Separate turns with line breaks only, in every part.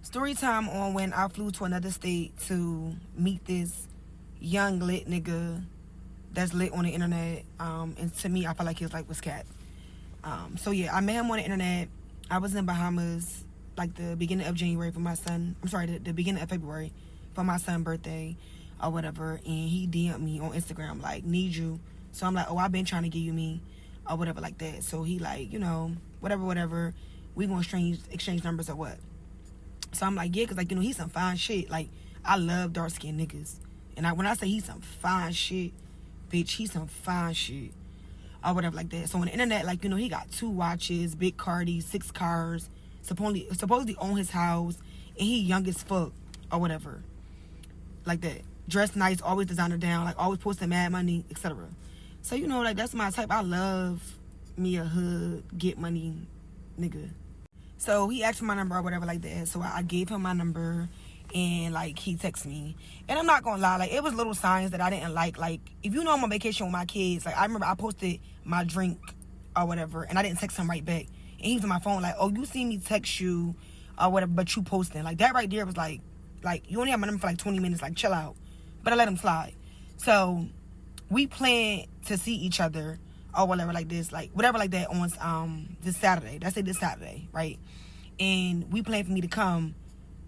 Story time on when I flew to another state to meet this young lit nigga that's lit on the internet. And to me, I felt like he was cat. So yeah, I met him on the internet. I was in Bahamas like the beginning of January for my son. I'm sorry, the beginning of February for my son's birthday or whatever. And he DM'd me on Instagram like, need you. So I'm like, oh, I've been trying to give you me or whatever like that. So he like, whatever. We gonna exchange numbers or what? So I'm like, yeah, because like, he's some fine shit. Like, I love dark skinned niggas. And when I say he's some fine shit, bitch, he's some fine shit or whatever like that. So on the internet, like, he got 2 watches, big Cardi, 6 cars, supposedly own his house, and he young as fuck or whatever like that. Dressed nice, always designer down, like always posting mad money, etc. So like, that's my type. I love me a hood get money nigga. So he asked for my number or whatever like that. So I gave him my number, and like, he texted me. And I'm not gonna lie, like, it was little signs that I didn't like. Like, if I'm on vacation with my kids, like, I remember I posted my drink or whatever, and I didn't text him right back. And he was on my phone like, oh, you see me text you or whatever, but you posting. Like, that right there was like, you only have my number for like 20 minutes, like, chill out. But I let him slide. So we planned to see each other or whatever like this, like, whatever like that on this Saturday. Let's say this Saturday, right? And we planned for me to come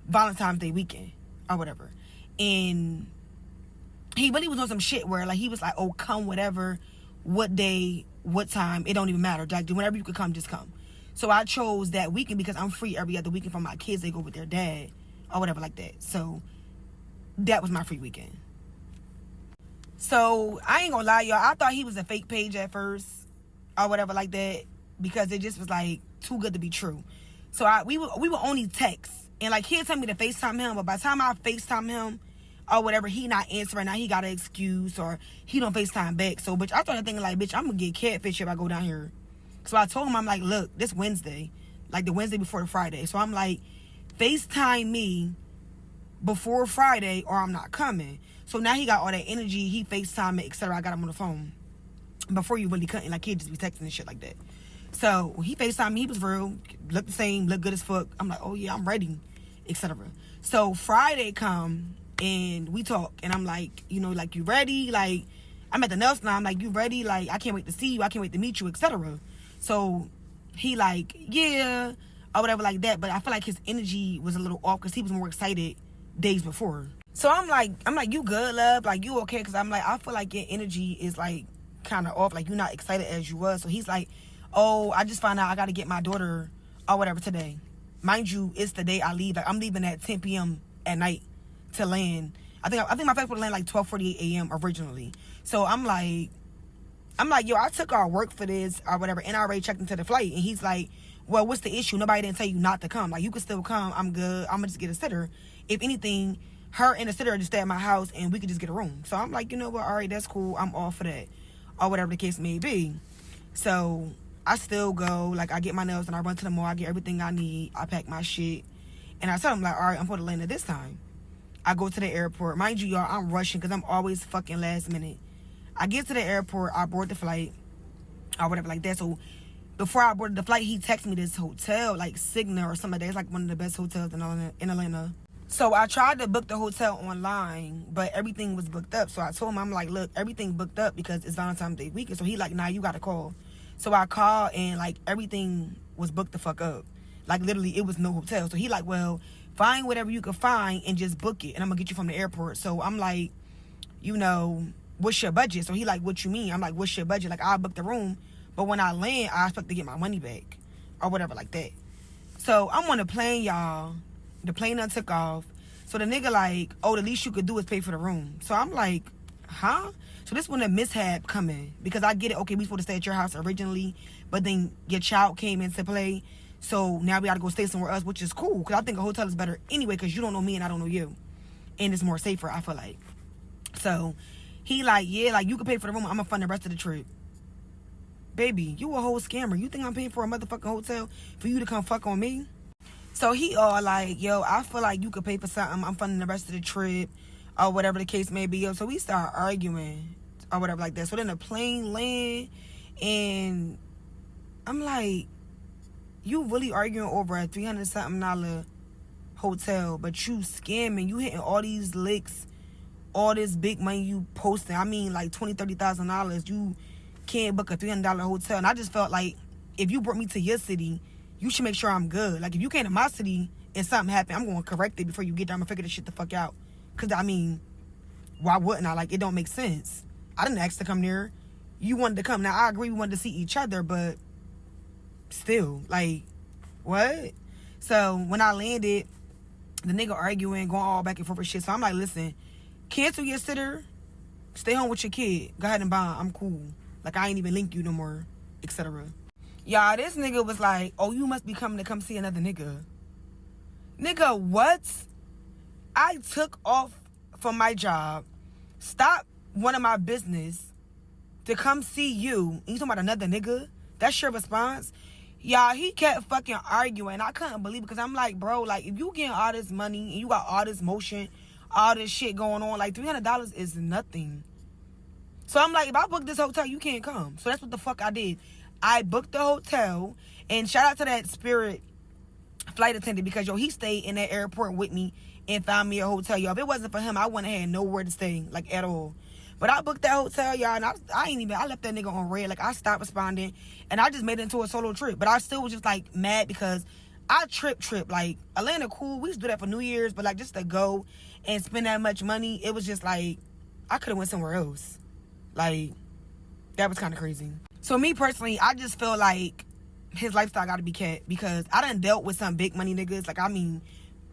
Valentine's Day weekend or whatever. And he really was on some shit where, like, he was like, oh, come whatever, what day, what time, it don't even matter. Like, whenever you could come, just come. So I chose that weekend because I'm free every other weekend for my kids. They go with their dad or whatever like that. So that was my free weekend. So I ain't gonna lie, y'all, I thought he was a fake page at first or whatever like that, because it just was like too good to be true. So we would only text, and like, he'd tell me to FaceTime him, but by the time I FaceTime him or whatever, he not answering. Now he got an excuse, or he don't FaceTime back. So bitch, I started thinking like, bitch, I'm gonna get catfish if I go down here. So I told him, I'm like, look, this Wednesday, like the Wednesday before the Friday. So I'm like, FaceTime me before Friday or I'm not coming. So now he got all that energy, he FaceTime me, etc. I got him on the phone before you really couldn't, like, he'd just be texting and shit like that. So he FaceTime me, he was real, looked the same, looked good as fuck. I'm like, oh yeah, I'm ready, etc. So Friday come and we talk, and I'm like, like, you ready? Like, I'm at the nail salon, I'm like, you ready? Like, I can't wait to see you, I can't wait to meet you, etc. So he like, yeah, or whatever like that. But I feel like his energy was a little off because he was more excited days before. So I'm like, you good, love? Like, you okay? Because I'm like, I feel like your energy is like kind of off, like you're not excited as you was. So he's like, oh, I just found out I got to get my daughter or whatever today. Mind you, it's the day I leave. Like, I'm leaving at 10 p.m. at night to land. I think my flight would land like 12:48 a.m. originally. So I'm like, yo, I took our work for this or whatever, and I already checked into the flight. And he's like, well, what's the issue? Nobody didn't tell you not to come. Like, you can still come. I'm good. I'm gonna just get a sitter. If anything, her and the sitter just stay at my house, and we could just get a room. So I'm like, you know what? All right, that's cool. I'm all for that, or whatever the case may be. So I still go. Like, I get my nails and I run to the mall. I get everything I need. I pack my shit, and I tell him like, all right, I'm for the land at this time. I go to the airport. Mind you, y'all, I'm rushing because I'm always fucking last minute. I get to the airport. I board the flight, or whatever like that. So before I boarded the flight, he texted me this hotel, like Cigna or something like that. It's like one of the best hotels in Atlanta. So I tried to book the hotel online, but everything was booked up. So I told him, I'm like, look, everything booked up because it's Valentine's Day weekend. So he like, nah, you got to call. So I called, and like, everything was booked the fuck up. Like, literally, it was no hotel. So he like, well, find whatever you can find and just book it, and I'm gonna get you from the airport. So I'm like, what's your budget? So he like, what you mean? I'm like, what's your budget? Like, I'll book the room, but when I land, I expect to get my money back or whatever like that. So I'm on the plane, y'all. The plane done took off. So the nigga like, oh, the least you could do is pay for the room. So I'm like, huh? So this when the mishap come in, because I get it. Okay, we supposed to stay at your house originally, but then your child came into play. So now we got to go stay somewhere else, which is cool, because I think a hotel is better anyway, because you don't know me and I don't know you. And it's more safer, I feel like. So he like, yeah, like, you can pay for the room. I'm going to fund the rest of the trip. Baby, you a whole scammer. You think I'm paying for a motherfucking hotel for you to come fuck on me? So he all like, yo, I feel like you could pay for something. I'm funding the rest of the trip or whatever the case may be. Yo, so we start arguing or whatever like that. So then the plane land, and I'm like, you really arguing over a $300-something hotel, but you scamming, you hitting all these licks, all this big money you posting. I mean, like $20,000, $30,000. You can't book a $300 hotel. And I just felt like if you brought me to your city, you should make sure I'm good. Like, if you came to my city and something happened, I'm going to correct it before you get there. I'm going to figure this shit the fuck out. Because, I mean, why wouldn't I? Like, it don't make sense. I didn't ask to come there. You wanted to come. Now, I agree we wanted to see each other, but still, like, what? So, when I landed, the nigga arguing, going all back and forth with shit. So, I'm like, listen, cancel your sitter. Stay home with your kid. Go ahead and buy. I'm cool. Like, I ain't even link you no more, etc. Y'all, this nigga was like, oh, you must be coming to come see another nigga. Nigga, what? I took off from my job, stopped one of my business to come see you. And you talking about another nigga? That's your response? Y'all, he kept fucking arguing. I couldn't believe it because I'm like, bro, like, if you getting all this money and you got all this motion, all this shit going on, like, $300 is nothing. So I'm like, if I book this hotel, you can't come. So that's what the fuck I did. I booked the hotel, and shout out to that Spirit flight attendant because, yo, he stayed in that airport with me and found me a hotel, y'all. If it wasn't for him, I wouldn't have had nowhere to stay, like, at all. But I booked that hotel, y'all, and I left that nigga on red. Like, I stopped responding, and I just made it into a solo trip. But I still was just, like, mad because I trip. Like, Atlanta, cool. We used to do that for New Year's, but, like, just to go and spend that much money, it was just, like, I could have went somewhere else. Like, that was kind of crazy. So, me personally, I just feel like his lifestyle got to be kept because I done dealt with some big money niggas. Like, I mean,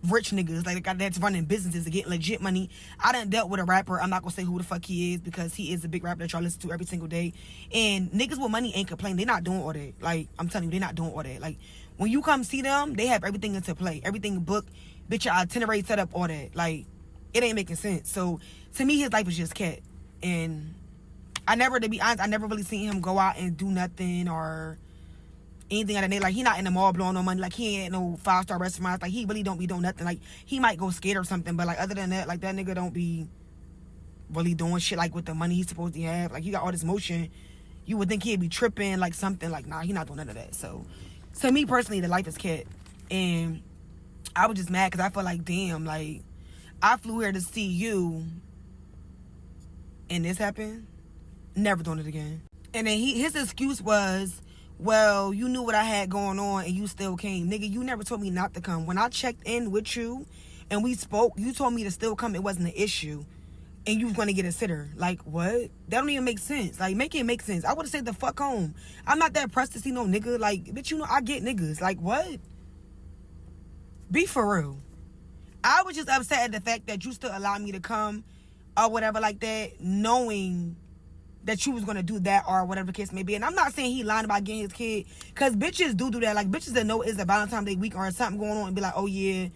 rich niggas. Like, that's running businesses to get legit money. I done dealt with a rapper. I'm not going to say who the fuck he is because he is a big rapper that y'all listen to every single day. And niggas with money ain't complaining. They not doing all that. Like, I'm telling you, they not doing all that. Like, when you come see them, they have everything into play. Everything booked. Bitch, your itinerary set up, all that. Like, it ain't making sense. So, to me, his life is just kept. And to be honest, I never really seen him go out and do nothing or anything like that. Like, he not in the mall blowing no money. Like, he ain't no 5-star restaurants. Like, he really don't be doing nothing. Like, he might go skate or something, but, like, other than that, like, that nigga don't be really doing shit, like, with the money he's supposed to have. Like, he got all this motion. You would think he'd be tripping, like, something. Like, nah, he not doing none of that. So, to me, personally, the life is kept. And I was just mad because I felt like, damn, like, I flew here to see you, and this happened. Never doing it again. And then his excuse was, well, you knew what I had going on and you still came. Nigga, you never told me not to come. When I checked in with you and we spoke, you told me to still come. It wasn't an issue. And you was going to get a sitter. Like, what? That don't even make sense. Like, make it make sense. I would have said the fuck home. I'm not that pressed to see no nigga. Like, bitch, you know I get niggas. Like, what? Be for real. I was just upset at the fact that you still allowed me to come or whatever like that, knowing that you was gonna do that or whatever the case may be. And I'm not saying he lying about getting his kid, because bitches do that. Like, bitches that know it's a Valentine's Day week or something going on and be like, oh yeah,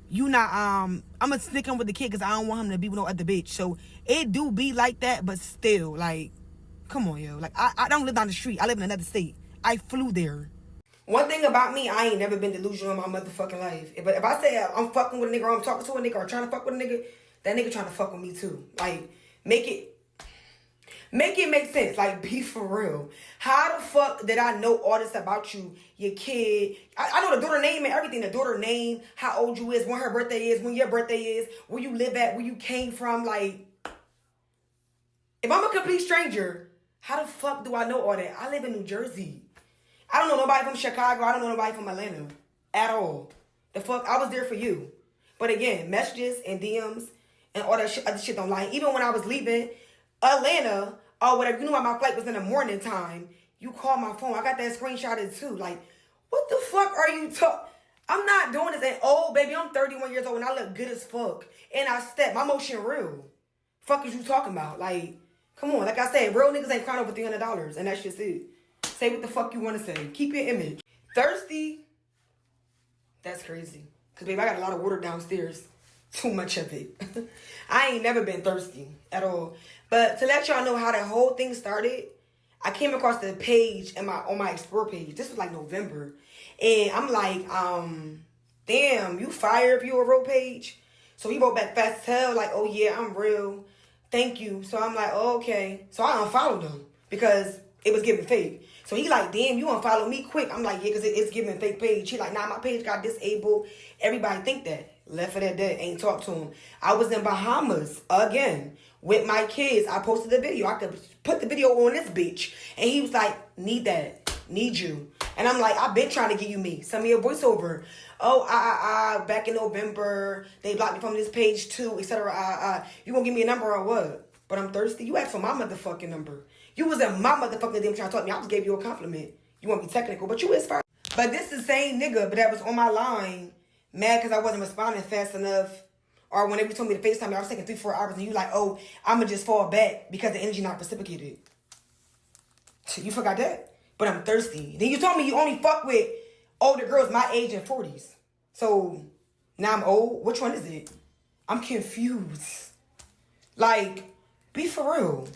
you not I'm gonna sneak him with the kid because I don't want him to be with no other bitch. So it do be like that, but still, like, come on, yo. Like, I don't live down the street. I live in another state. I flew there. One thing about me, I ain't never been delusional in my motherfucking life. But if I say I'm fucking with a nigga or I'm talking to a nigga or trying to fuck with a nigga, that nigga trying to fuck with me too. Like, make it make sense. Like, be for real. How the fuck did I know all this about you, your kid? I know the daughter name and everything. The daughter name, how old you is, when her birthday is, when your birthday is, where you live at, where you came from. Like, if I'm a complete stranger, how the fuck do I know all that? I live in New Jersey. I don't know nobody from Chicago. I don't know nobody from Atlanta at all. The fuck? I was there for you. But again, messages and DMs and all that shit, other shit don't lie. Even when I was leaving Atlanta or whatever, you knew my flight was in the morning time, you called my phone. I got that screenshotted too. Like, what the fuck are you talking? I'm not doing this. And oh, baby, I'm 31 years old and I look good as fuck. And I step. My motion real. Fuck is you talking about? Like, come on. Like I said, real niggas ain't crying over $300. And that's just it. Say what the fuck you want to say. Keep your image. Thirsty? That's crazy. Because, baby, I got a lot of water downstairs. Too much of it. I ain't never been thirsty at all. But to let y'all know how that whole thing started, I came across the page on my Explore page. This was like November. And I'm like, damn, you fire if you a real page? So he wrote back fast as hell, like, oh yeah, I'm real. Thank you. So I'm like, oh, okay. So I unfollowed him because it was giving fake. So he like, damn, you unfollow me quick. I'm like, yeah, because it's giving fake page. He like, nah, my page got disabled. Everybody think that. Left it at that. Ain't talked to him. I was in Bahamas again with my kids. I posted the video. I could put the video on this bitch. And he was like, need that. Need you. And I'm like, I've been trying to give you me. Send me a voiceover. Oh, back in November, they blocked me from this page too, etc. You gonna give me a number or what? But I'm thirsty. You asked for my motherfucking number. You was in my motherfucking DM trying to talk to me. I just gave you a compliment. You want to be technical, but you is fine. But this is the same nigga, but that was on my line, mad because I wasn't responding fast enough. Or whenever you told me to FaceTime me, I was taking 3-4 hours, and you like, oh, I'ma just fall back because the energy not reciprocated. You forgot that? But I'm thirsty. Then you told me you only fuck with older girls my age and 40s. So now I'm old. Which one is it? I'm confused. Like, be for real.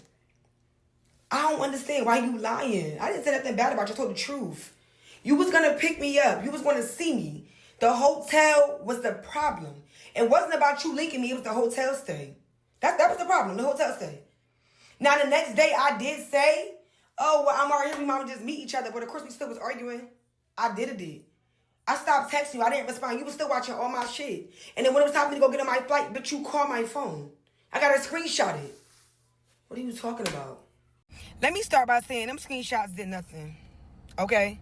I don't understand why you lying. I didn't say nothing bad about you. I told the truth. You was going to pick me up. You was going to see me. The hotel was the problem. It wasn't about you linking me. It was the hotel stay. That was the problem, the hotel stay. Now, the next day, I did say, oh, well, I'm already here. We might just meet each other. But, of course, we still was arguing. I did it. I stopped texting you. I didn't respond. You was still watching all my shit. And then when it was time for me to go get on my flight, bitch, you called my phone. I got to screenshot it. What are you talking about? Let me start by saying them screenshots did nothing. Okay?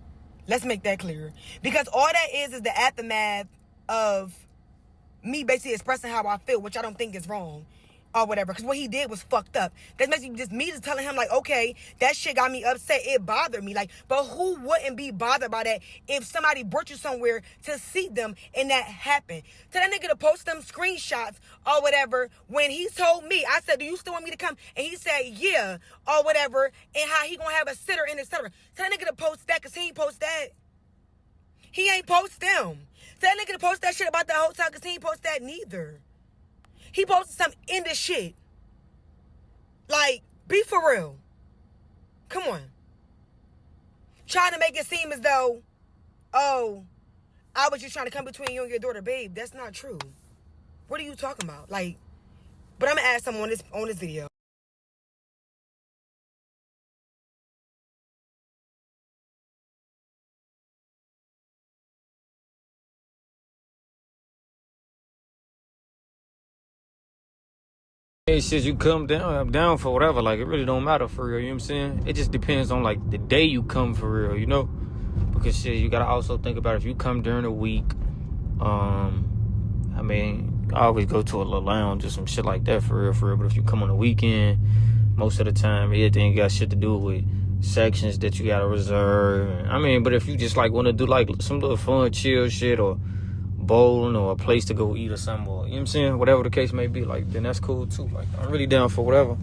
Let's make that clear. Because all that is the aftermath of me basically expressing how I feel, which I don't think is wrong. Or whatever, because what he did was fucked up. That's basically just me just telling him, like, okay, that shit got me upset. It bothered me. Like, but who wouldn't be bothered by that if somebody brought you somewhere to see them and that happened? Tell that nigga to post them screenshots or whatever. When he told me, I said, do you still want me to come? And he said, yeah, or whatever, and how he gonna have a sitter and etc. Tell that nigga to post that, because he ain't post that. He ain't post them. Tell that nigga to post that shit about the hotel, because he ain't post that neither. He posted some in this shit. Like, be for real. Come on. Trying to make it seem as though, oh, I was just trying to come between you and your daughter, babe. That's not true. What are you talking about? Like, but I'm gonna ask someone on this video.
Hey, shit, you come down, I'm down for whatever. Like, it really don't matter for real, you know what I'm saying? It just depends on, like, the day you come for real, you know? Because, shit, you gotta also think about if you come during the week, I mean, I always go to a little lounge or some shit like that for real. But if you come on the weekend, most of the time, everything got shit to do with sections that you gotta reserve. I mean, but if you just, like, want to do, like, some little fun, chill shit or bowling or a place to go eat or something, or, you know what I'm saying, whatever the case may be, like, then that's cool too. Like, I'm really down for whatever.